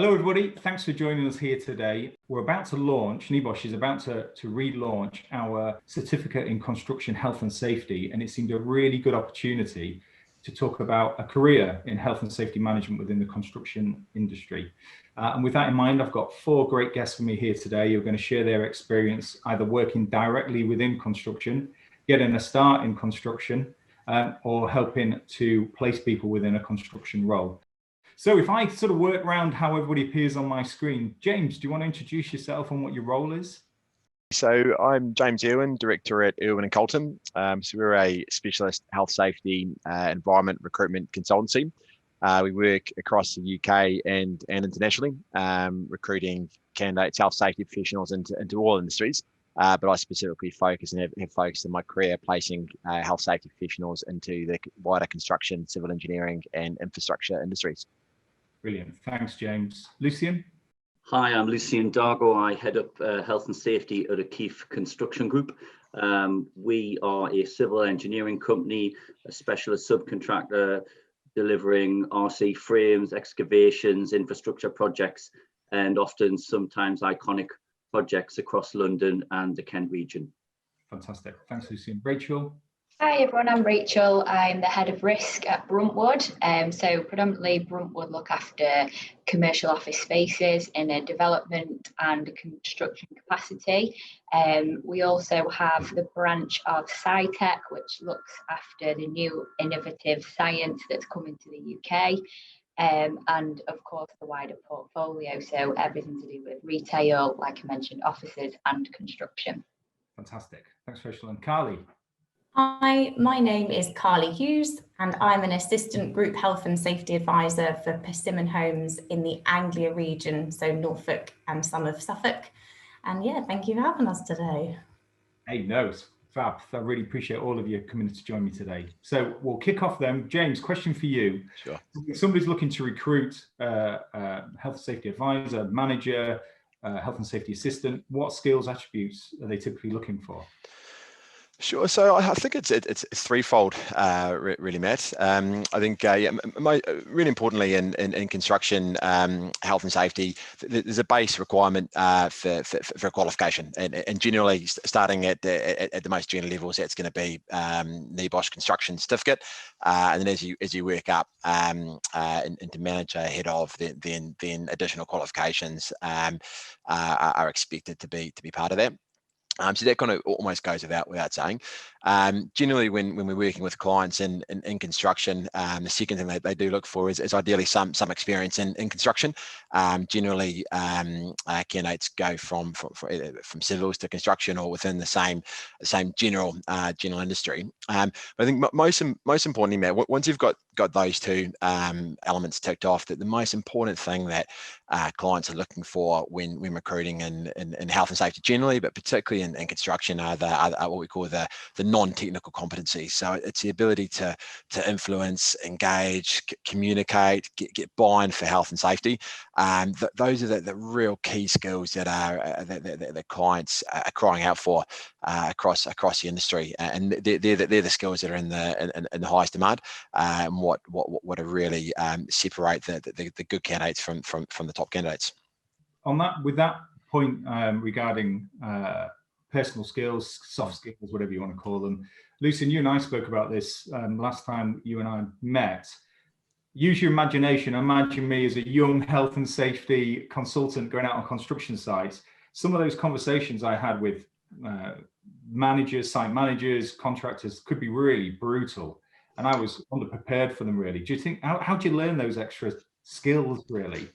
Hello everybody, thanks for joining us here today. We're about to launch, NEBOSH is about to relaunch our certificate in construction health and safety, and it seemed a really good opportunity to talk about a career in health and safety management within the construction industry. And with that in mind, I've got four great guests for me here today who are going to share their experience either working directly within construction, getting a start in construction, or helping to place people within a construction role. So if I sort of work around how everybody appears on my screen, James, do you want to introduce yourself and what your role is? So I'm James Irwin, director at Irwin and Coulton. So we're a specialist health, safety, environment recruitment consultancy. We work across the UK and internationally, recruiting candidates, health safety professionals into all industries. But I specifically focus and have focused in my career placing health safety professionals into the wider construction, civil engineering and infrastructure industries. Brilliant. Thanks, James. Lucian? Hi, I'm Lucian Dargo. I head up health and safety at O'Keefe Construction Group. We are a civil engineering company, a specialist subcontractor delivering RC frames, excavations, infrastructure projects, and often sometimes iconic projects across London and the Kent region. Fantastic. Thanks, Lucian. Rachel? Hi everyone, I'm Rachel. I'm the head of risk at Bruntwood. So predominantly Bruntwood look after commercial office spaces in a development and construction capacity. We also have the branch of SciTech, which looks after the new innovative science that's coming to the UK. And of course the wider portfolio, so everything to do with retail, like I mentioned, offices and construction. Fantastic. Thanks, Rachel. And Carly? Hi, my name is Carly Hughes and I'm an Assistant Group Health and Safety Advisor for Persimmon Homes in the Anglia region, so Norfolk and some of Suffolk. And yeah, thank you for having us today. Hey, no, it's fab. I really appreciate all of you coming to join me today. So we'll kick off then. James, question for you. Sure. If somebody's looking to recruit a health and safety advisor, manager, health and safety assistant, what skills, attributes are they typically looking for? Sure. So I think it's threefold, really, Matt. I think really importantly in construction, health and safety, there's a base requirement for qualification, and generally starting at the most junior levels, that's going to be NEBOSH construction certificate, and then as you work up into manager, head of, then additional qualifications are expected to be part of that. So that kind of almost goes without saying. Generally, when we're working with clients in construction, the second thing they do look for is ideally some experience in construction. Generally, candidates go from civils to construction or within the same general industry. But I think most importantly, Matt, once you've got those two elements ticked off, that the most important thing that clients are looking for when recruiting in health and safety generally, but particularly in construction, are what we call the non-technical competencies. So it's the ability to influence, engage, communicate, get buy-in for health and safety. Those are the real key skills that the clients are crying out for across the industry, and they're the skills that are in the highest demand, and what are really separate the good candidates from the top candidates. On that, with that point regarding personal skills, soft skills, whatever you want to call them, Lucian, you and I spoke about this last time you and I met. Use your imagination. Imagine me as a young health and safety consultant going out on construction sites. Some of those conversations I had with managers, site managers, contractors could be really brutal, and I was underprepared for them, really. Do you think, how do you learn those extra skills, really?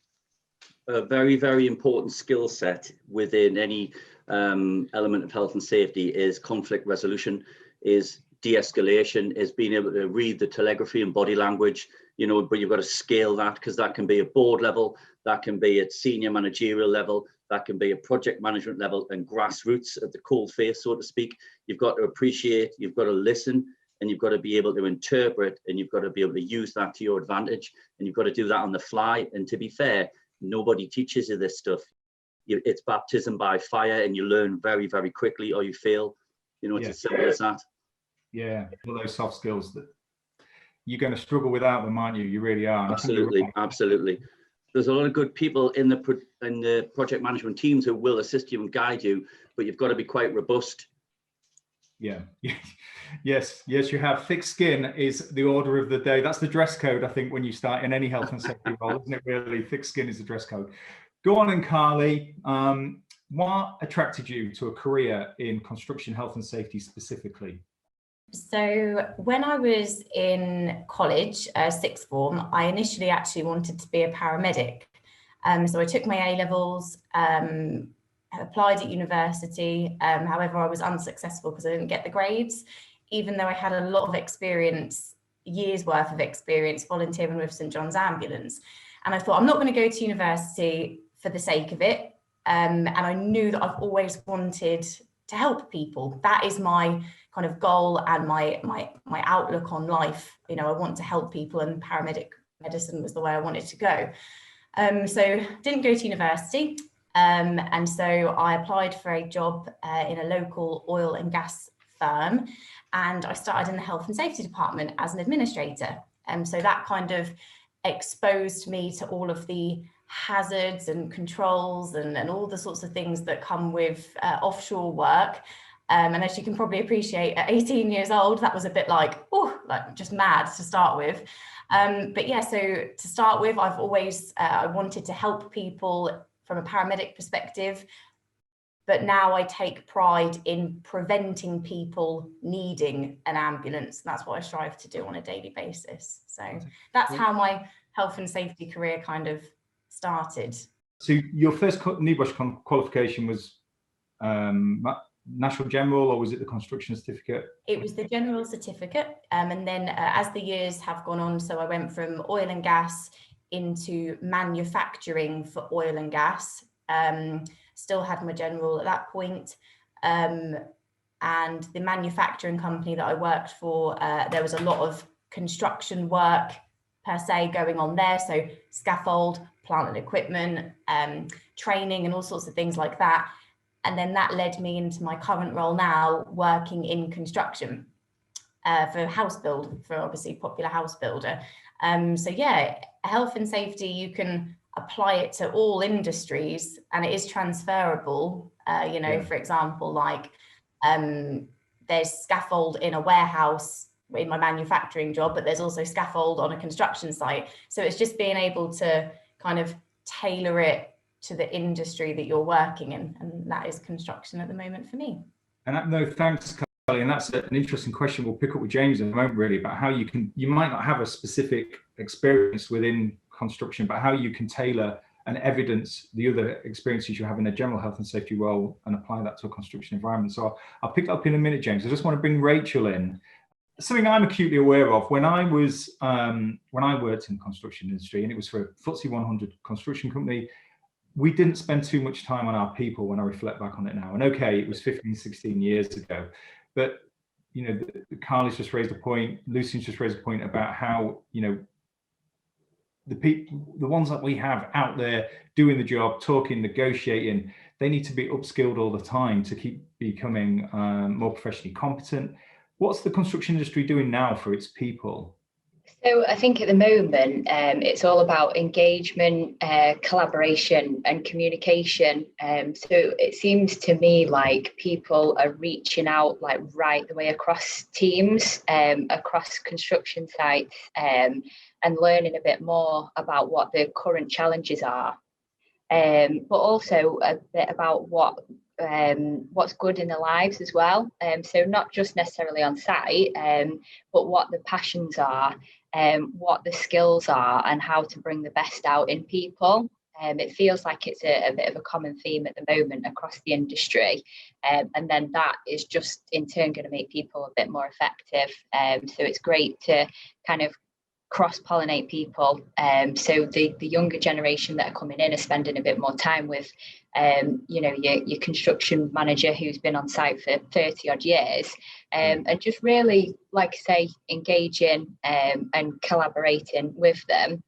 A very, very important skill set within any element of health and safety is conflict resolution, is de-escalation, is being able to read the telegraphy and body language, but you've got to scale that, because that can be at board level, that can be at senior managerial level, that can be at project management level, and grassroots at the cold face, so to speak. You've got to appreciate, you've got to listen, and you've got to be able to interpret, and you've got to be able to use that to your advantage, and you've got to do that on the fly. And to be fair, nobody teaches you this stuff. It's baptism by fire, and you learn very, very quickly, or you fail. It's as simple as that. Yeah, all those soft skills that you're going to struggle without them, aren't you? You really are. Absolutely, absolutely. There's a lot of good people in the project management teams who will assist you and guide you, but you've got to be quite robust. Yeah. Yes, you have. Thick skin is the order of the day. That's the dress code, I think, when you start in any health and safety role, isn't it really? Thick skin is the dress code. Go on and Carly, what attracted you to a career in construction health and safety specifically? So when I was in college, sixth form, I initially actually wanted to be a paramedic. So I took my A-levels, applied at university. However, I was unsuccessful because I didn't get the grades, even though I had a lot of experience, years worth of experience volunteering with St John's Ambulance. And I thought, I'm not going to go to university for the sake of it. And I knew that I've always wanted to help people. That is my kind of goal and my outlook on life. You know, I want to help people, and paramedic medicine was the way I wanted to go. So didn't go to university. And so I applied for a job in a local oil and gas firm, and I started in the health and safety department as an administrator. So that kind of exposed me to all of the hazards and controls and all the sorts of things that come with offshore work. And as you can probably appreciate, at 18 years old, that was a bit like just mad to start with. But yeah, so to start with, I've always I wanted to help people from a paramedic perspective, but now I take pride in preventing people needing an ambulance. That's what I strive to do on a daily basis. So that's how my health and safety career kind of started. So your first NEBOSH qualification was National General, or was it the construction certificate? It was the general certificate. And then as the years have gone on, so I went from oil and gas into manufacturing for oil and gas. Still had my general at that point. And the manufacturing company that I worked for, there was a lot of construction work per se going on there. So scaffold, plant and equipment, training and all sorts of things like that. And then that led me into my current role now, working in construction for house build, for obviously Popular House Builder. So yeah, health and safety, you can apply it to all industries and it is transferable. For example, like there's scaffold in a warehouse in my manufacturing job, but there's also scaffold on a construction site. So it's just being able to kind of tailor it to the industry that you're working in, and that is construction at the moment for me. And no, thanks, Carly. And that's an interesting question. We'll pick up with James in a moment, really, about how you might not have a specific experience within construction, but how you can tailor and evidence the other experiences you have in a general health and safety role and apply that to a construction environment. So I'll pick that up in a minute, James. I just want to bring Rachel in. Something I'm acutely aware of when I was when I worked in the construction industry, and it was for a FTSE 100 construction company, we didn't spend too much time on our people when I reflect back on it now. And okay, it was 15, 16 years ago, but Carly's just raised a point, Lucian's just raised a point about how, the ones that we have out there doing the job, talking, negotiating, they need to be upskilled all the time to keep becoming more professionally competent. What's the construction industry doing now for its people? So I think at the moment, it's all about engagement, collaboration and communication. So it seems to me like people are reaching out like right the way across teams, across construction sites, and learning a bit more about what the current challenges are, but also a bit about what's good in their lives as well. So not just necessarily on site, but what the passions are, what the skills are, and how to bring the best out in people. It feels like it's a bit of a common theme at the moment across the industry. And then that is just in turn going to make people a bit more effective. So it's great to kind of cross-pollinate people. So the younger generation that are coming in are spending a bit more time with your construction manager who's been on site for 30 odd years, and just really, like I say, engaging and collaborating with them.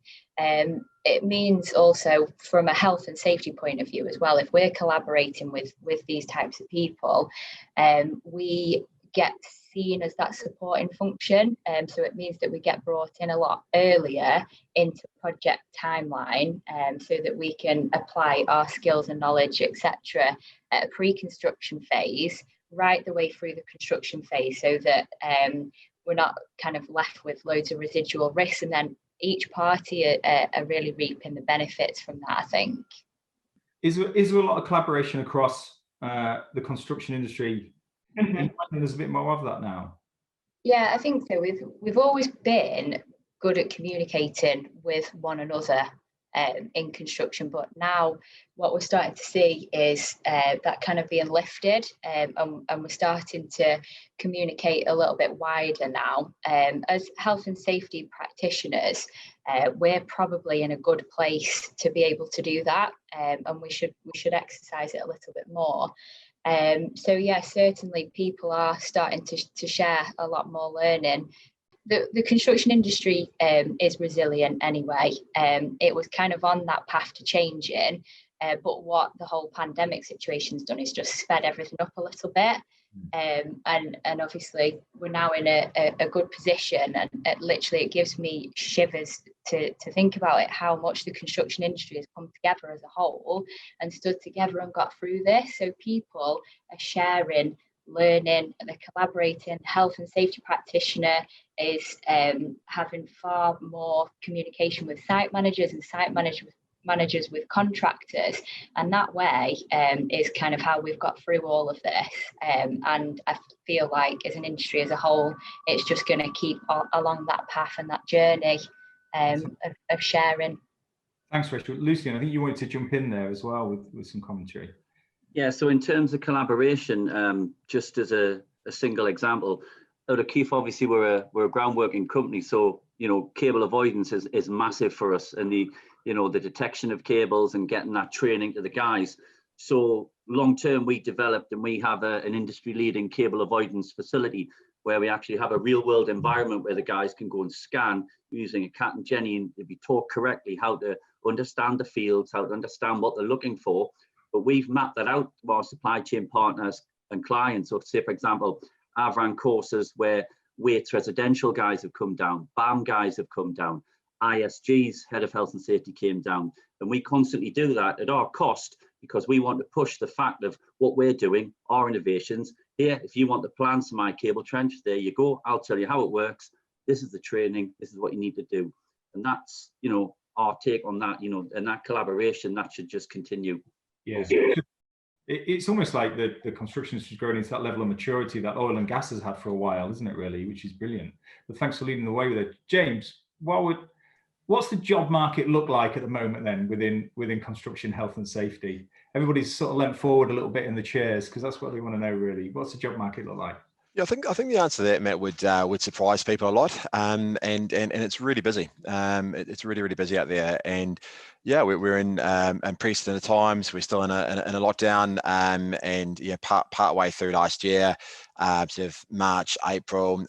It means also from a health and safety point of view as well, if we're collaborating with these types of people, we get seen as that supporting function. So it means that we get brought in a lot earlier into project timeline, so that we can apply our skills and knowledge, etc., at a pre-construction phase, right the way through the construction phase, so that we're not kind of left with loads of residual risks, and then each party are really reaping the benefits from that, I think. Is there a lot of collaboration across the construction industry? And there's a bit more of that now. Yeah, I think so. We've always been good at communicating with one another in construction, but now what we're starting to see is that kind of being lifted, and we're starting to communicate a little bit wider now. As health and safety practitioners, we're probably in a good place to be able to do that, and we should exercise it a little bit more. So yeah, certainly people are starting to share a lot more learning. The construction industry is resilient anyway. It was kind of on that path to changing, but what the whole pandemic situation's done is just sped everything up a little bit. And obviously we're now in a good position, and literally it gives me shivers to think about it, how much the construction industry has come together as a whole and stood together and got through this. So people are sharing, learning, they're collaborating. Health and safety practitioner is having far more communication with site managers, and site managers with contractors, and that way is kind of how we've got through all of this. And I feel like as an industry as a whole, it's just going to keep along that path and that journey of sharing. Thanks, Rachel. Lucian, I think you wanted to jump in there as well with some commentary. Yeah, so in terms of collaboration, just as a single example, out of Keith, obviously we're a groundworking company, so cable avoidance is massive for us, and the detection of cables and getting that training to the guys. So long term, we developed and we have an industry leading cable avoidance facility where we actually have a real world environment where the guys can go and scan using a cat and Jenny and be taught correctly how to understand the fields, how to understand what they're looking for. But we've mapped that out to our supply chain partners and clients. So say, for example, I've run courses where Waits residential guys have come down, BAM guys have come down, ISG's head of health and safety came down. And we constantly do that at our cost because we want to push the fact of what we're doing, our innovations. Here, if you want the plans for my cable trench, there you go. I'll tell you how it works. This is the training. This is what you need to do. And that's, our take on that, and that collaboration, that should just continue. Yeah. It's almost like the construction industry is growing into that level of maturity that oil and gas has had for a while, isn't it, really? Which is brilliant. But thanks for leading the way with it. James, what's the job market look like at the moment then within construction health and safety? Everybody's sort of leant forward a little bit in the chairs because that's what they want to know, really. What's the job market look like? Yeah, I think the answer to that, Matt, would surprise people a lot, and it's really busy. It's really busy out there, and yeah, we're in unprecedented times. We're still in a lockdown, and yeah, part way through last year, sort of March, April.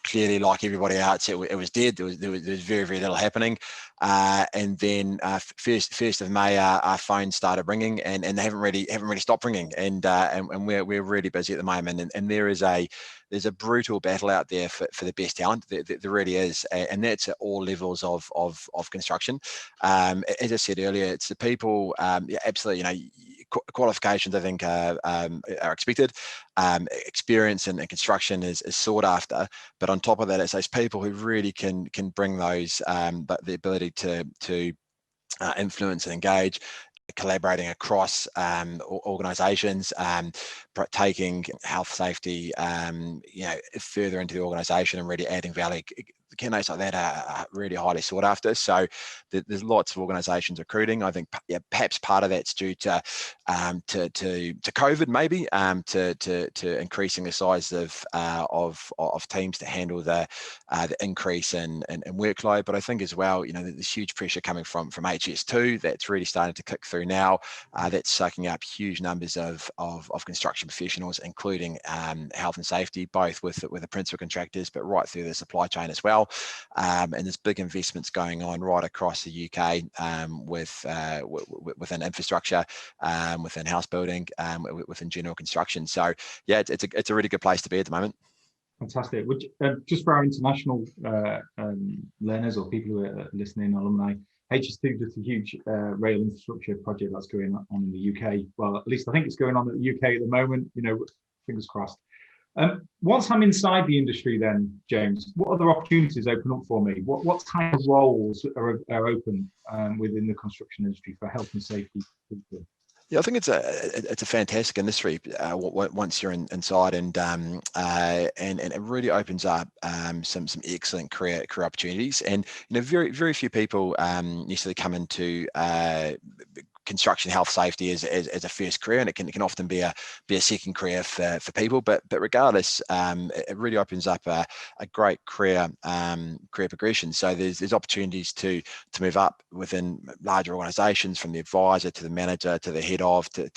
Clearly, like everybody else, it was dead. There was very little happening, and then first of May, our phones started ringing, and they haven't really stopped ringing, and we're really busy at the moment, and there's a brutal battle out there for the best talent. There really is, and that's at all levels of construction. As I said earlier, it's the people. Yeah, absolutely. Qualifications, I think, are expected. Experience in construction is sought after, but on top of that, it's those people who really can bring those, but the ability to influence and engage, collaborating across organisations, taking health safety, further into the organisation and really adding value. Candidates like that are really highly sought after. So there's lots of organisations recruiting. I think perhaps part of that's due to COVID, maybe to increasing the size of teams to handle the increase in workload. But I think as well, there's huge pressure coming from HS2 that's really starting to kick through now. That's sucking up huge numbers of construction professionals, including health and safety, both with the principal contractors, but right through the supply chain as well. well. And there's big investments going on right across the UK within infrastructure, within house building, within general construction. So yeah, it's a really good place to be at the moment. Fantastic. Just for our international learners or people who are listening, alumni, HS2 is just a huge rail infrastructure project that's going on in the UK. Well, at least I think it's going on in the UK at the moment, fingers crossed. Once I'm inside the industry then, James, what other opportunities open up for me? What type of roles are open within the construction industry for health and safety people? Yeah, I think it's a fantastic industry once you're inside, and it really opens up some excellent career opportunities. And very few people necessarily come into construction health safety as a first career, and it can often be a second career for people. But regardless, it really opens up a great career progression. So there's opportunities to move up within larger organisations, from the advisor to the manager to the head of to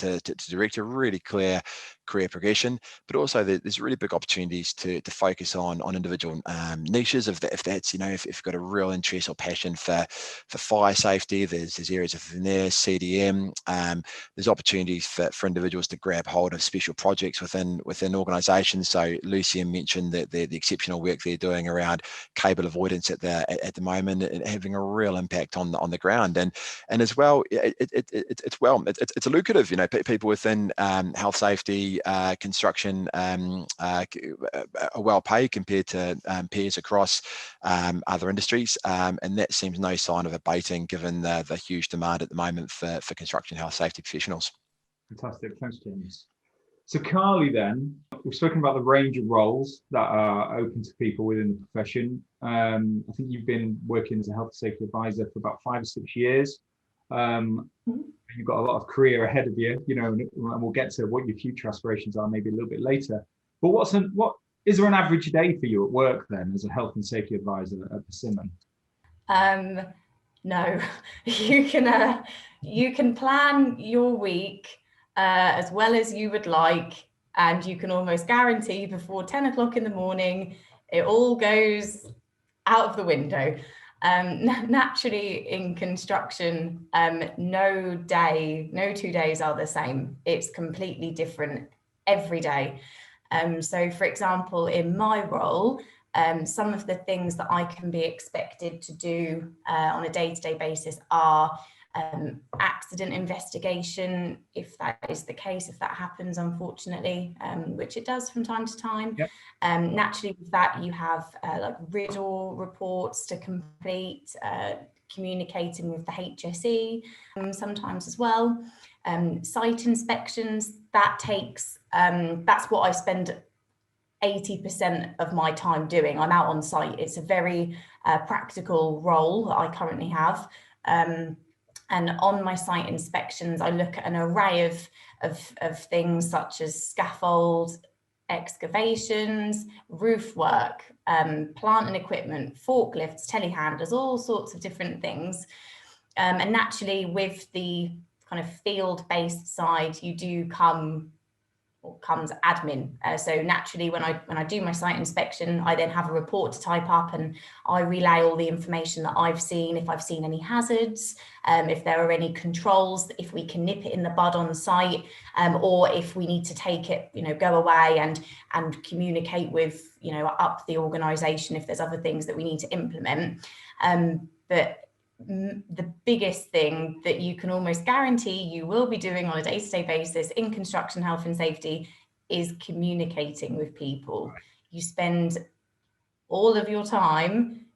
director. Really clear career progression, but also there's really big opportunities to focus on individual niches. If that's if you've got a real interest or passion for fire safety, there's areas within there, CDM. There's opportunities for individuals to grab hold of special projects within organisations. So Lucian mentioned that the exceptional work they're doing around cable avoidance at the moment, and having a real impact on the ground. And as well, it's a lucrative. People within health safety, construction are well paid compared to peers across other industries, and that seems no sign of abating given the huge demand at the moment for construction health safety professionals. Fantastic, thanks, James. So Carly, then, we've spoken about the range of roles that are open to people within the profession. I think you've been working as a health and safety advisor for about 5 or 6 years. You've got a lot of career ahead of you, and we'll get to what your future aspirations are maybe a little bit later. But what is there an average day for you at work then as a health and safety advisor at Persimmon? No, you can plan your week as well as you would like, and you can almost guarantee before 10 o'clock in the morning it all goes out of the window. Naturally, in construction, no 2 days are the same. It's completely different every day. So, for example, in my role, some of the things that I can be expected to do on a day-to-day basis are accident investigation, if that is the case, if that happens, unfortunately, which it does from time to time. Yep. Naturally, with that, you have like riddle reports to complete, communicating with the HSE sometimes as well. Site inspections, that's what I spend 80% of my time doing. I'm out on site. It's a very practical role that I currently have. And on my site inspections, I look at an array of things such as scaffold, excavations, roof work, plant and equipment, forklifts, telehandlers, all sorts of different things. And naturally, with the kind of field-based side, comes admin. So naturally, when I do my site inspection, I then have a report to type up, and I relay all the information that I've seen, if I've seen any hazards, if there are any controls, if we can nip it in the bud on site, or if we need to take it, go away and communicate with, up the organisation if there's other things that we need to implement. But the biggest thing that you can almost guarantee you will be doing on a day-to-day basis in construction health and safety is communicating with people. You spend all of your time,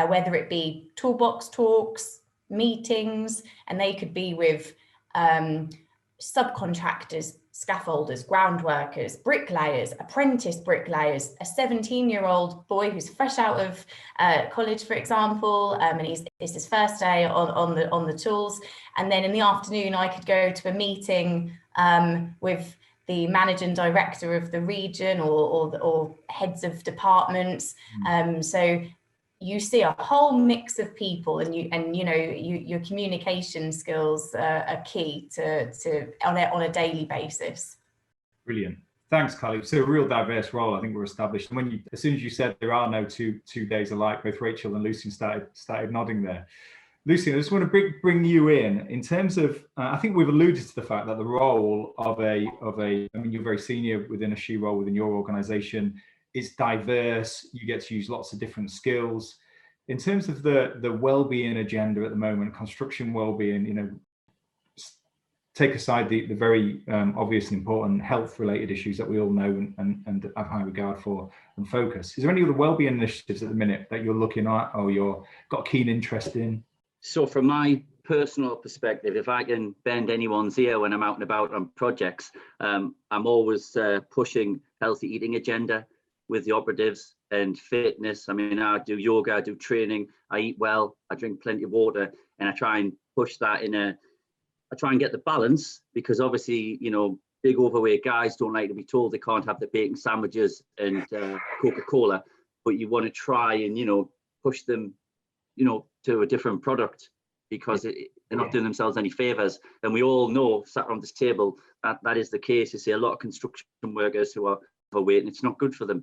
whether it be toolbox talks, meetings, and they could be with subcontractors, scaffolders, ground workers, bricklayers, apprentice bricklayers, a 17-year-old boy who's fresh out of college, for example, and it's his first day on the tools. And then in the afternoon, I could go to a meeting with the managing director of the region or heads of departments. So you see a whole mix of people, and your communication skills are key to on a daily basis. Brilliant. Thanks, Carly. So a real diverse role, I think we're established. And as soon as you said there are no two days alike, both Rachel and Lucian started nodding there. Lucian, I just want to bring you in terms of, I think we've alluded to the fact that the role of I mean, you're very senior within a SHE role within your organization. It's diverse. You get to use lots of different skills. In terms of the well-being agenda at the moment, construction well-being, you know, take aside the very obvious and important health-related issues that we all know and have high regard for and focus. Is there any other well-being initiatives at the minute that you're looking at or you're got a keen interest in? So from my personal perspective, if I can bend anyone's ear when I'm out and about on projects, I'm always pushing healthy eating agenda with the operatives and fitness. I mean, I do yoga, I do training, I eat well, I drink plenty of water, and I try and push that I try and get the balance, because obviously, you know, big overweight guys don't like to be told they can't have the bacon sandwiches and Coca-Cola, but you want to try and, you know, push them, you know, to a different product, because they're not doing themselves any favors. And we all know, sat around this table, that is the case. You see a lot of construction workers who are overweight and it's not good for them,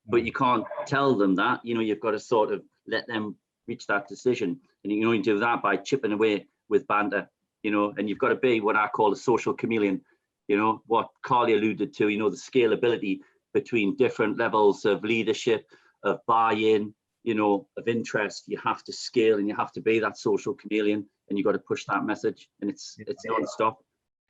but you can't tell them that. You know, you've got to sort of let them reach that decision, and you can only do that by chipping away with banter. You know, and you've got to be what I call a social chameleon, you know, what Carly alluded to, you know, the scalability between different levels of leadership, of buy-in, you know, of interest. You have to scale and you have to be that social chameleon, and you've got to push that message, and it's non-stop.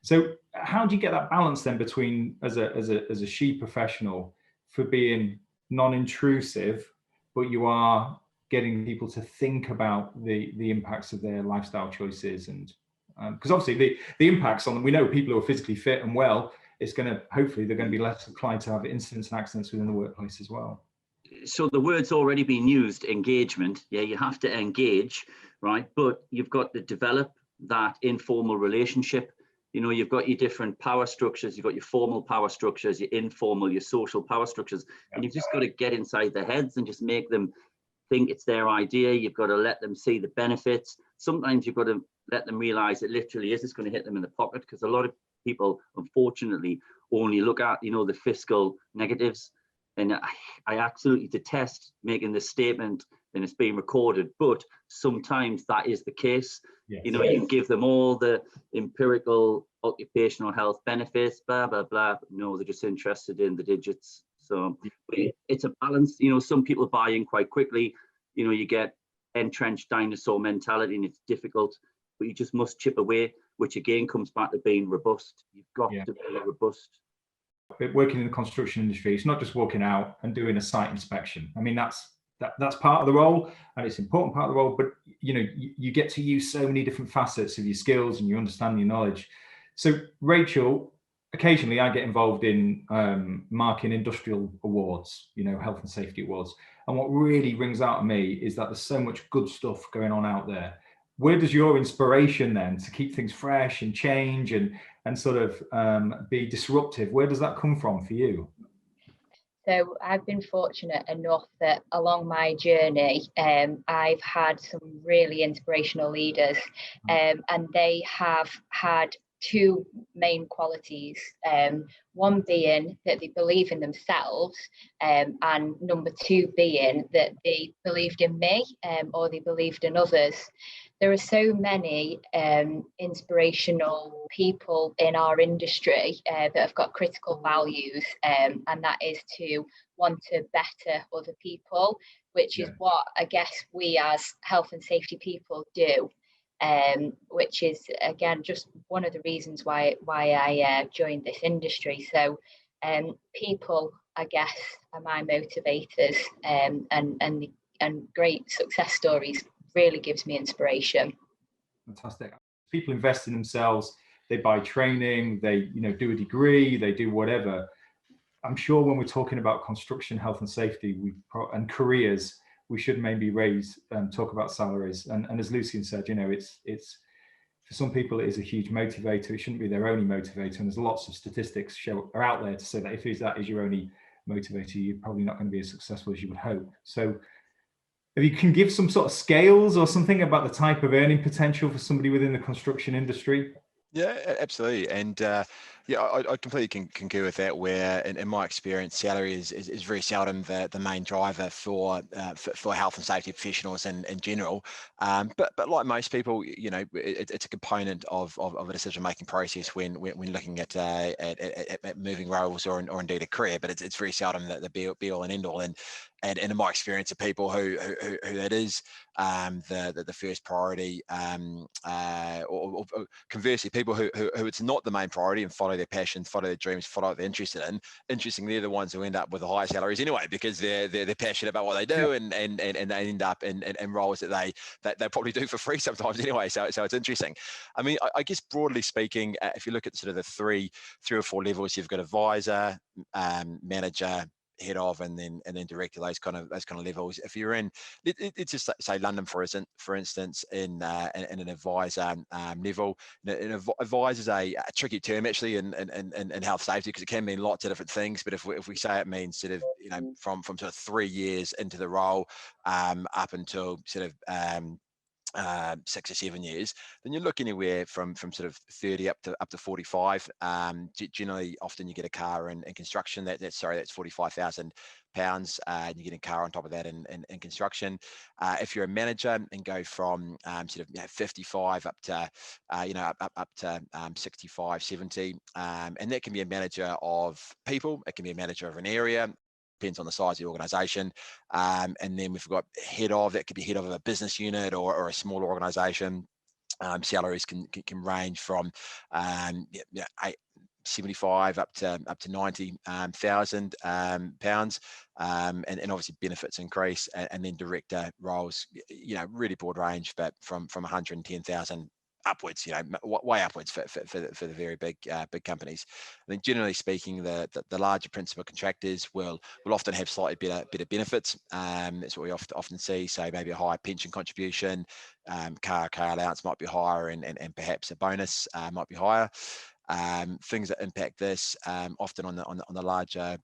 So how do you get that balance then between, as a SHE professional, for being non-intrusive, but you are getting people to think about the impacts of their lifestyle choices? And because obviously the impacts on them, we know people who are physically fit and well, it's going to, hopefully they're going to be less inclined to have incidents and accidents within the workplace as well. So the word's already been used, engagement. Yeah, you have to engage, right? But you've got to develop that informal relationship. You know, you've got your different power structures, you've got your formal power structures, your informal, your social power structures, and you've just got to get inside their heads and just make them think it's their idea. You've got to let them see the benefits. Sometimes you've got to let them realize it literally is going to hit them in the pocket, because a lot of people, unfortunately, only look at, you know, the fiscal negatives. And I absolutely detest making this statement, and it's being recorded, but sometimes that is the case. Yes. You know, you give them all the empirical occupational health benefits, blah, blah, blah. No, they're just interested in the digits. So it's a balance. You know, some people buy in quite quickly. You know, you get entrenched dinosaur mentality, and it's difficult, but you just must chip away, which again comes back to being robust. You've got to be robust. Working in the construction industry, it's not just walking out and doing a site inspection. I mean, that's part of the role, and it's an important part of the role, but you know, you get to use so many different facets of your skills and your understanding, your knowledge. So Rachel, occasionally I get involved in marking industrial awards, you know, health and safety awards. And what really rings out at me is that there's so much good stuff going on out there. Where does your inspiration then to keep things fresh and change and sort of be disruptive, where does that come from for you? So I've been fortunate enough that along my journey, I've had some really inspirational leaders, and they have had two main qualities, one being that they believe in themselves, and number two being that they believed in me, or they believed in others. There are so many inspirational people in our industry that have got critical values, and that is to want to better other people, which is what I guess we as health and safety people do, which is again just one of the reasons why I joined this industry. So people, I guess, are my motivators, and great success stories really gives me inspiration. Fantastic. People invest in themselves, they buy training, they do a degree, they do whatever. I'm sure when we're talking about construction health and safety and careers, we should maybe talk about salaries. And as Lucian said, you know, it's for some people it is a huge motivator. It shouldn't be their only motivator, and there's lots of statistics are out there to say that if that is your only motivator, you're probably not going to be as successful as you would hope. So if you can give some sort of scales or something about the type of earning potential for somebody within the construction industry. Yeah, absolutely. And Yeah, I completely concur with that. Where in my experience, salary is very seldom the main driver for health and safety professionals in general. But like most people, you know, it's a component of a decision-making process when looking at moving roles or indeed a career. But it's very seldom the be all and end all. And in my experience of people who that is the first priority, or conversely, people who it's not the main priority and follow their passions, follow their dreams, follow what they're interested in. Interestingly, they're the ones who end up with the higher salaries anyway, because they're passionate about what they do, and they end up in roles that they probably do for free sometimes anyway. So it's interesting. I mean, I guess broadly speaking, if you look at sort of the three or four levels, you've got advisor, manager, head of, and then director, those kind of levels. If you're in, let's just say London, for instance, in an advisor level, advisor is a tricky term actually in health safety, because it can mean lots of different things. But if we say it means sort of, you know, from sort of 3 years into the role, up until sort of 6 or 7 years, then you look anywhere from sort of 30 up to 45. Generally, often you get a car in construction that's £45,000. And you get a car on top of that in construction. If you're a manager and go from sort of 55 up to up to 65, 70, and that can be a manager of people, it can be a manager of an area. Depends on the size of the organization. And then we've got head of, that could be head of a business unit or a smaller organization. Salaries can range from 75 up to 90,000 pounds, and obviously benefits increase, and then director roles, you know, really broad range, but from 110,000 upwards, you know, way upwards for the very big companies. I think generally speaking, the larger principal contractors will often have slightly better benefits. That's what we often see. So maybe a higher pension contribution, car allowance might be higher, and perhaps a bonus might be higher. Things that impact this, often on the larger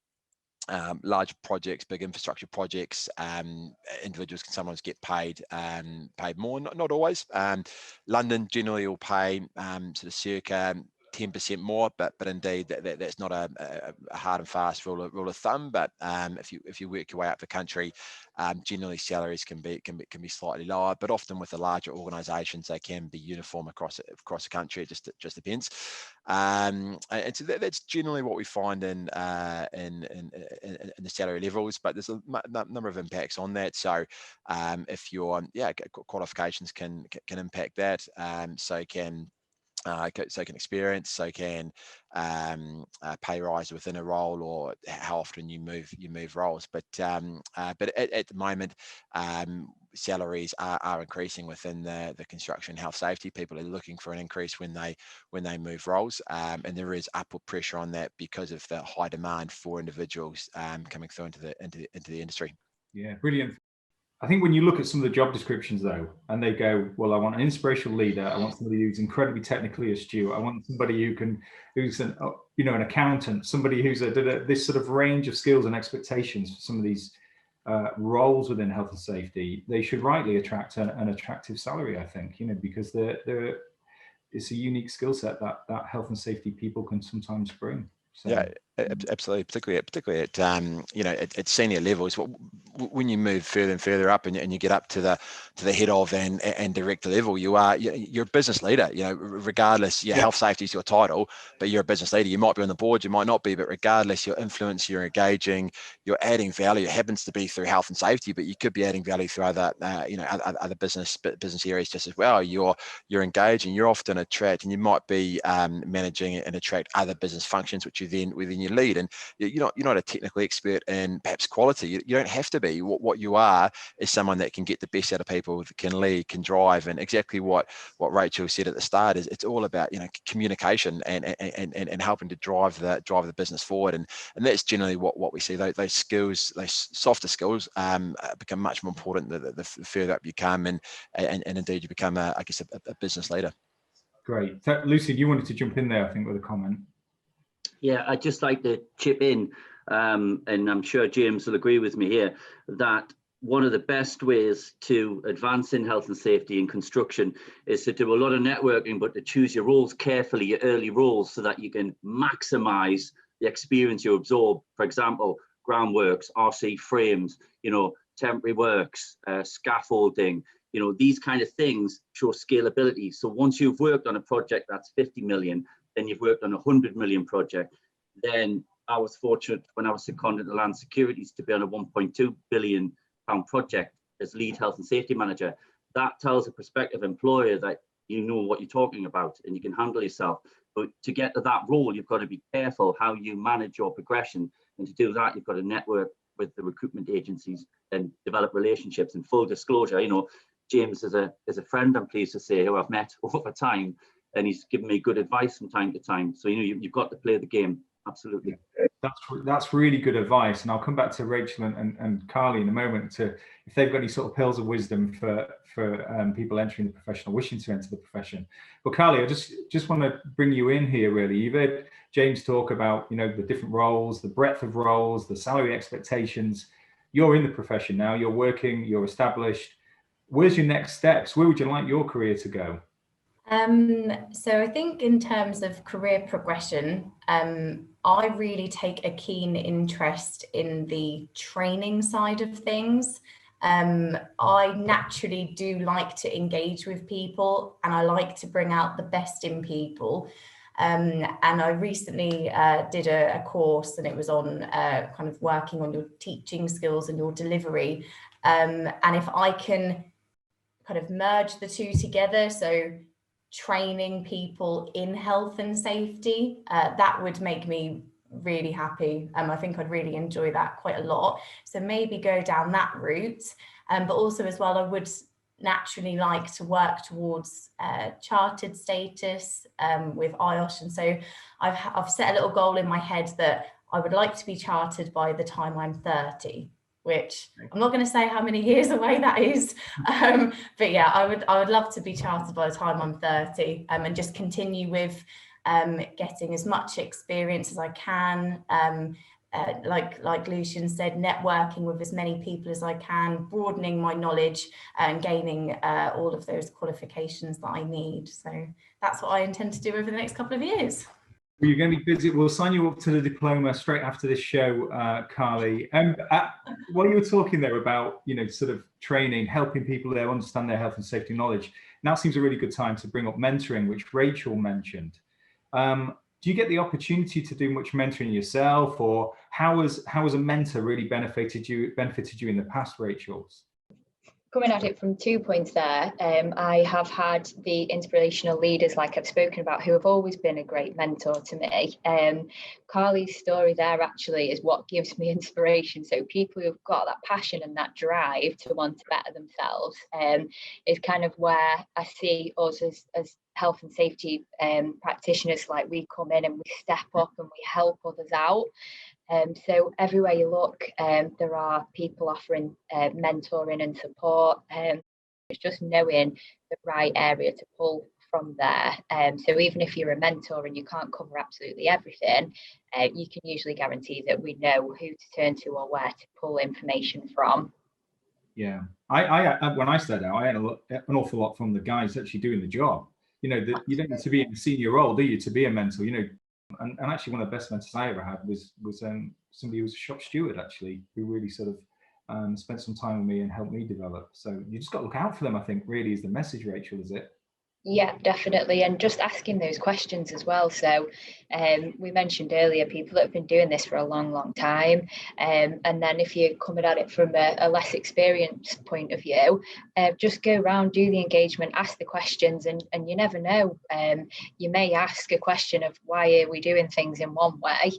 projects, big infrastructure projects, individuals can sometimes get paid more, not always. London generally will pay sort of circa 10% more, but indeed that's not a hard and fast rule of thumb. But if you work your way up the country, generally salaries can be slightly lower, but often with the larger organisations they can be uniform across the country. It just depends. And so that's generally what we find in the salary levels, but there's a number of impacts on that. So if your qualifications can impact that, so can experience, so can pay rise within a role, or how often you move roles. But at the moment, salaries are increasing within the construction health safety. People are looking for an increase when they move roles, and there is upward pressure on that because of the high demand for individuals coming through into the industry. Yeah, brilliant. I think when you look at some of the job descriptions though, and they go, well, I want an inspirational leader, I want somebody who's incredibly technically astute, I want somebody who's an accountant, somebody who's this sort of range of skills and expectations for some of these roles within health and safety. They should rightly attract an attractive salary, I think, you know, because it's a unique skill set that health and safety people can sometimes bring. So. Yeah, absolutely. Particularly at senior levels. When you move further and further up, and you get up to the head of and director level, you're a business leader. You know, regardless, health safety is your title, but you're a business leader. You might be on the board, you might not be, but regardless, your influence, you're engaging, you're adding value. It happens to be through health and safety, but you could be adding value through other business areas just as well. You're engaging. You're often attract, and you might be managing and attract other business functions, which within your lead. And you're not a technical expert in perhaps quality. You don't have to be. What you are is someone that can get the best out of people, that can lead, can drive. And exactly what Rachel said at the start is it's all about communication and helping to drive the business forward. And that's generally what we see. Those skills, those softer skills, become much more important the further up you come, and indeed you become a business leader. Great. Lucian, you wanted to jump in there, I think, with a comment. Yeah, I'd just like to chip in, and I'm sure James will agree with me here, that one of the best ways to advance in health and safety in construction is to do a lot of networking, but to choose your roles carefully, your early roles, so that you can maximize the experience you absorb. For example, groundworks, RC frames, temporary works, scaffolding, these kind of things show scalability. So once you've worked on a project that's 50 million, then you've worked on a 100 million project. Then I was fortunate when I was seconded to Land Securities to be on a 1.2 billion pound project as lead health and safety manager. That tells a prospective employer that you know what you're talking about and you can handle yourself. But to get to that role, you've got to be careful how you manage your progression. And to do that, you've got to network with the recruitment agencies and develop relationships. And full disclosure, James is a friend, I'm pleased to say, who I've met over time, and he's given me good advice from time to time. So you've got to play the game. Absolutely. That's really good advice, and I'll come back to Rachel and Carly in a moment to if they've got any sort of pearls of wisdom for people entering the profession or wishing to enter the profession. But Carly, I just want to bring you in here. Really, you've heard James talk about the different roles, the breadth of roles, the salary expectations. You're in the profession now. You're working. You're established. Where's your next steps? Where would you like your career to go? So I think in terms of career progression, I really take a keen interest in the training side of things. I naturally do like to engage with people, and I like to bring out the best in people. And I recently did a course, and it was on kind of working on your teaching skills and your delivery. And if I can kind of merge the two together, so training people in health and safety, that would make me really happy. I think I'd really enjoy that quite a lot. So maybe go down that route. But also as well, I would naturally like to work towards chartered status with IOSH. And so I've set a little goal in my head that I would like to be chartered by the time I'm 30. Which I'm not going to say how many years away that is, but yeah, I would love to be chartered by the time I'm 30, and just continue with getting as much experience as I can, like Lucian said, networking with as many people as I can, broadening my knowledge and gaining all of those qualifications that I need. So that's what I intend to do over the next couple of years. Well, you're going to be busy. We'll sign you up to the diploma straight after this show, Carly. While you were talking there about, sort of training, helping people there understand their health and safety knowledge, now seems a really good time to bring up mentoring, which Rachel mentioned. Do you get the opportunity to do much mentoring yourself, or how has a mentor really benefited you in the past, Rachel? Coming at it from 2 points there, I have had the inspirational leaders like I've spoken about who have always been a great mentor to me. Carly's story there actually is what gives me inspiration. So people who've got that passion and that drive to want to better themselves is kind of where I see us as health and safety practitioners. Like, we come in and we step up and we help others out. So everywhere you look, there are people offering mentoring and support. It's just knowing the right area to pull from there. So even if you're a mentor and you can't cover absolutely everything, you can usually guarantee that we know who to turn to or where to pull information from. Yeah, I when I started out, I had an awful lot from the guys actually doing the job. You don't need to be in a senior role, do you, to be a mentor? And actually one of the best mentors I ever had was somebody who was a shop steward, actually, who really sort of spent some time with me and helped me develop. So you just got to look out for them, I think, really is the message, Rachel, is it? Yeah, definitely. And just asking those questions as well. So we mentioned earlier people that have been doing this for a long time. And then if you're coming at it from a less experienced point of view, just go around, do the engagement, ask the questions, and you never know. You may ask a question of why are we doing things in one way?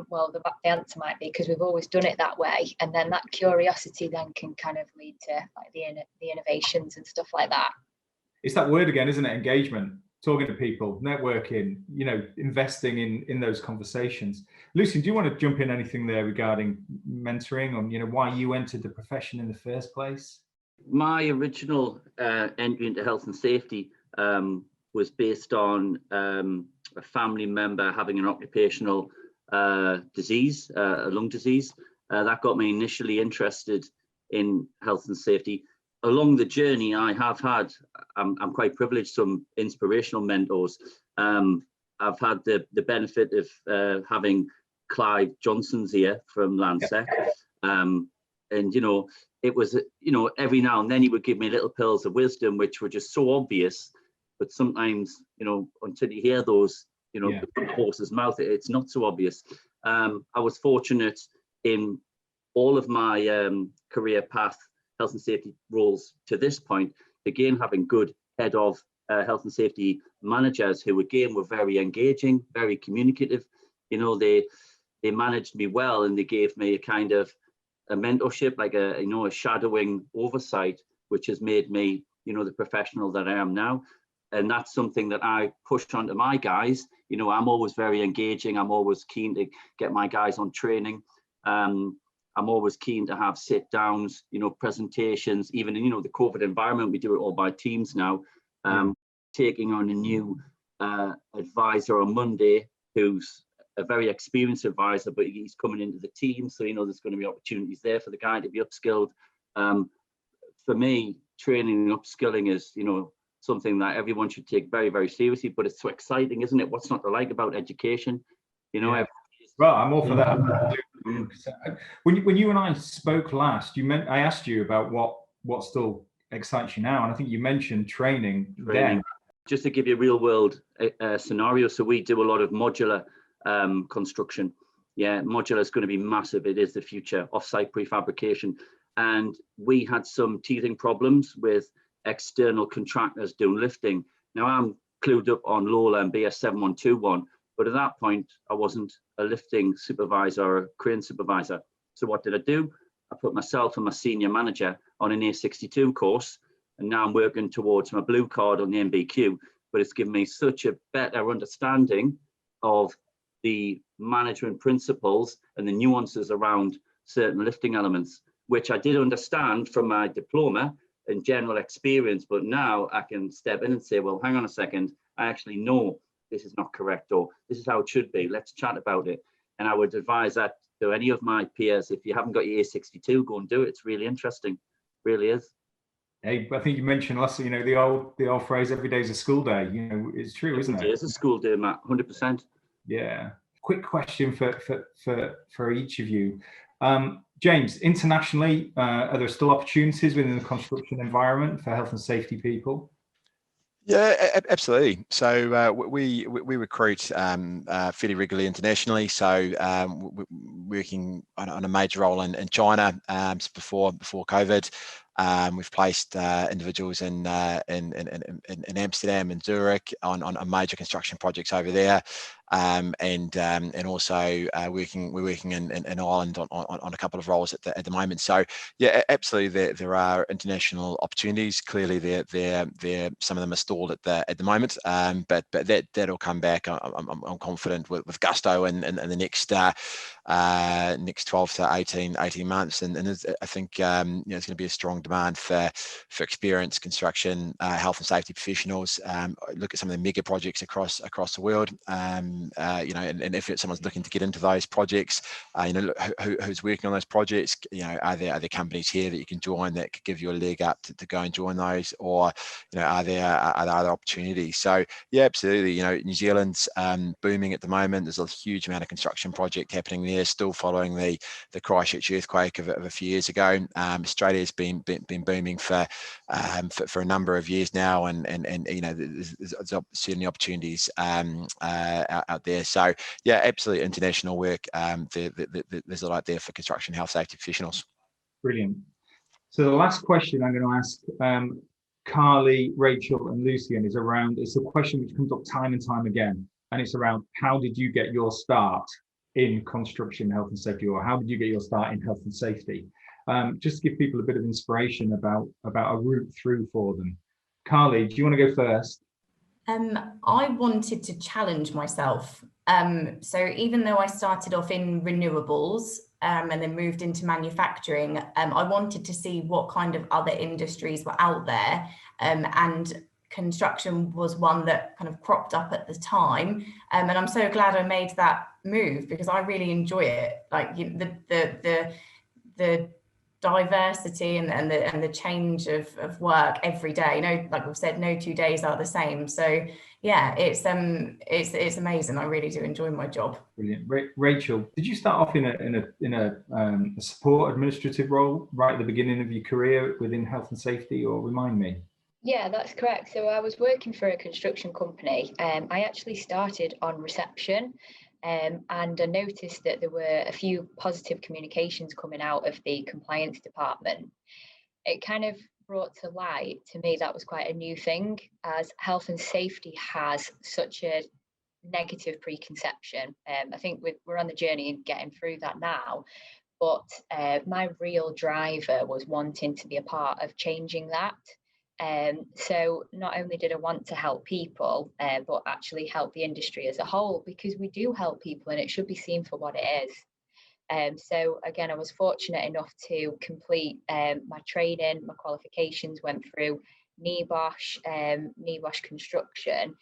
Well, the answer might be because we've always done it that way. And then that curiosity then can kind of lead to like the innovations and stuff like that. It's that word again, isn't it? Engagement, talking to people, networking, investing in those conversations. Lucian, do you want to jump in anything there regarding mentoring, or why you entered the profession in the first place? My original entry into health and safety was based on a family member having an occupational disease, a lung disease. That got me initially interested in health and safety. Along the journey, I have had, I'm quite privileged, some inspirational mentors. I've had the benefit of having Clive Johnson's here from Lancet. And, you know, it was, you know, every now and then he would give me little pearls of wisdom, which were just so obvious. But sometimes, you know, until you hear those, you know, from the horse's mouth, it's not so obvious. I was fortunate in all of my career path, health and safety roles to this point, again, having good head of health and safety managers who again were very engaging, very communicative. You know, they managed me well, and they gave me a kind of a mentorship, like a, you know, a shadowing oversight, which has made me, you know, the professional that I am now. And that's something that I push onto my guys. You know, I'm always very engaging. I'm always keen to get my guys on training. I'm always keen to have sit downs, you know, presentations, even in, you know, the COVID environment, we do it all by teams now. Taking on a new advisor on Monday, who's a very experienced advisor, but he's coming into the team. So, you know, there's going to be opportunities there for the guy to be upskilled. For me, training and upskilling is, you know, something that everyone should take very, very seriously, but it's so exciting, isn't it? What's not to like about education? You know, well, I'm all for that. When you and I spoke last, I asked you about what still excites you now, and I think you mentioned training. Then. Just to give you a real world scenario, so we do a lot of modular construction. Yeah, modular is going to be massive. It is the future, off-site prefabrication, and we had some teething problems with external contractors doing lifting. Now I'm clued up on Lola and BS 7121. But at that point, I wasn't a lifting supervisor or a crane supervisor. So what did I do? I put myself and my senior manager on an A62 course, and now I'm working towards my blue card on the MBQ. But it's given me such a better understanding of the management principles and the nuances around certain lifting elements, which I did understand from my diploma and general experience. But now I can step in and say, well, hang on a second, I actually know this is not correct, or this is how it should be. Let's chat about it. And I would advise that to any of my peers. If you haven't got your A62, go and do it. It's really interesting, really is. Hey, I think you mentioned last, you know, the old phrase, every day's a school day. You know, it's true, isn't it? It is a school day, Matt, 100%. Yeah. Quick question for each of you. James, internationally, are there still opportunities within the construction environment for health and safety people? Yeah, absolutely. So we recruit fairly regularly internationally. So we're working on a major role in China before COVID. We've placed individuals in Amsterdam and Zurich on major construction projects over there, and also we're working in Ireland on a couple of roles at the moment. So yeah, absolutely, there are international opportunities. Clearly, they're some of them are stalled at the moment, but that'll come back. I'm confident with gusto in the next 12 to 18 months, and I think you know, there's going to be a strong demand for experienced construction health and safety professionals. Look at some of the mega projects across the world, you know, and if someone's looking to get into those projects, you know, look, who's working on those projects, you know, are there companies here that you can join that could give you a leg up to go and join those, or, you know, are there other opportunities? So yeah, absolutely. You know, New Zealand's booming at the moment. There's a huge amount of construction project happening there, still following the Christchurch earthquake of a few years ago. Australia's been booming for a number of years now, and you know, there's certainly opportunities out there. So yeah, absolutely, international work. There's a lot there for construction health safety professionals. Brilliant. So the last question I'm going to ask Carly, Rachel, and Lucian is around. It's a question which comes up time and time again, and it's around, how did you get your start in construction health and safety, or how did you get your start in health and safety? Just to give people a bit of inspiration about a route through for them. Carly, do you want to go first? I wanted to challenge myself. So even though I started off in renewables and then moved into manufacturing, I wanted to see what kind of other industries were out there, and construction was one that kind of cropped up at the time, and I'm so glad I made that move, because I really enjoy it. Like, the diversity and the change of work every day. Like we've said, no 2 days are the same. So yeah, it's amazing. I really do enjoy my job. Brilliant. Rachel, did you start off in a support administrative role right at the beginning of your career within health and safety, or remind me? Yeah, that's correct. So I was working for a construction company. I actually started on reception, and I noticed that there were a few positive communications coming out of the compliance department. It kind of brought to light to me that was quite a new thing, as health and safety has such a negative preconception. I think we're on the journey and getting through that now. But my real driver was wanting to be a part of changing that. So not only did I want to help people, but actually help the industry as a whole, because we do help people and it should be seen for what it is. So again, I was fortunate enough to complete my training, my qualifications, went through NEBOSH, NEBOSH construction,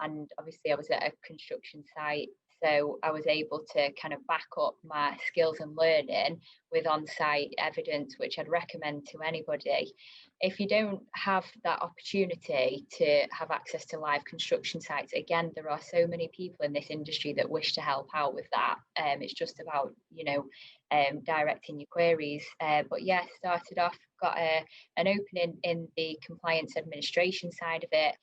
and obviously I was at a construction site. So I was able to kind of back up my skills and learning with on-site evidence, which I'd recommend to anybody. If you don't have that opportunity to have access to live construction sites, again, there are so many people in this industry that wish to help out with that. It's just about, directing your queries. But yeah, started off, got an opening in the compliance administration side of it.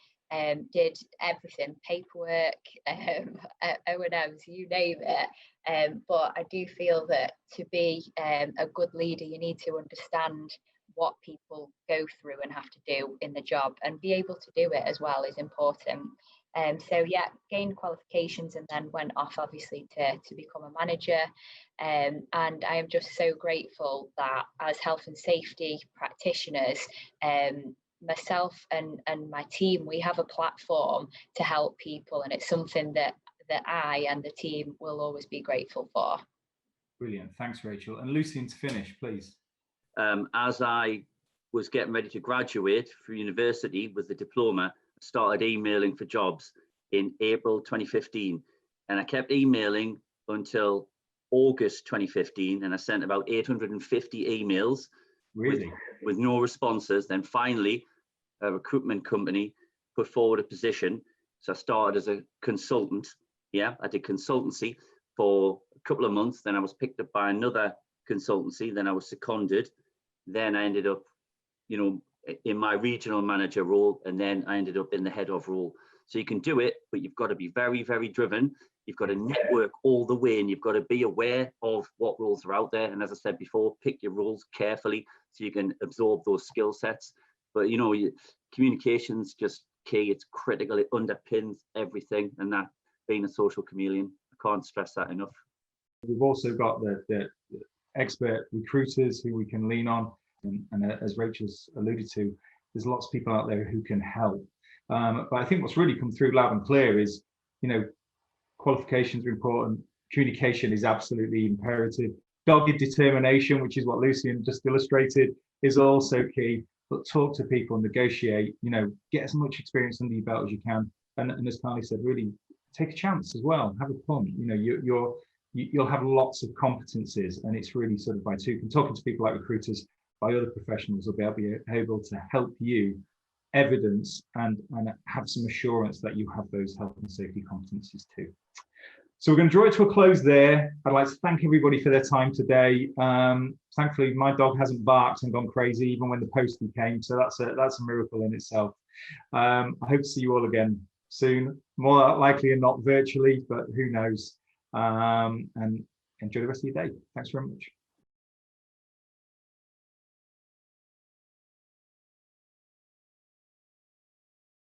Did everything, paperwork, O&Ms, you name it. But I do feel that to be a good leader, you need to understand what people go through and have to do in the job, and be able to do it as well is important. So yeah, gained qualifications and then went off obviously to become a manager. And I am just so grateful that as health and safety practitioners, myself and my team, we have a platform to help people, and it's something that I and the team will always be grateful for. Brilliant. Thanks, Rachel. And Lucian, to finish, please. As I was getting ready to graduate from university with the diploma, I started emailing for jobs in April 2015, and I kept emailing until August 2015, and I sent about 850 emails. Really? With no responses. Then finally, a recruitment company put forward a position. So I started as a consultant. Yeah, I did consultancy for a couple of months. Then I was picked up by another consultancy. Then I was seconded. Then I ended up, in my regional manager role. And then I ended up in the head of role. So you can do it, but you've got to be very, very driven. You've got to network all the way, and you've got to be aware of what roles are out there. And as I said before, pick your roles carefully so you can absorb those skill sets. But communication's just key. It's critical. It underpins everything, and that being a social chameleon, I can't stress that enough. We've also got the expert recruiters who we can lean on, and as Rachel's alluded to, there's lots of people out there who can help. But I think what's really come through loud and clear is, qualifications are important. Communication is absolutely imperative. Dogged determination, which is what Lucian just illustrated, is also key. But talk to people, negotiate, get as much experience under your belt as you can. And as Carly said, really take a chance as well. Have a punt. You'll have lots of competencies, and it's really sort of by talking to people like recruiters, by other professionals, will be able to help you evidence and have some assurance that you have those health and safety competencies too. So we're going to draw it to a close there. I'd like to thank everybody for their time today. Thankfully, my dog hasn't barked and gone crazy even when the postie came, so that's a miracle in itself. I hope to see you all again soon, more likely and not virtually, but who knows. And enjoy the rest of your day. Thanks very much.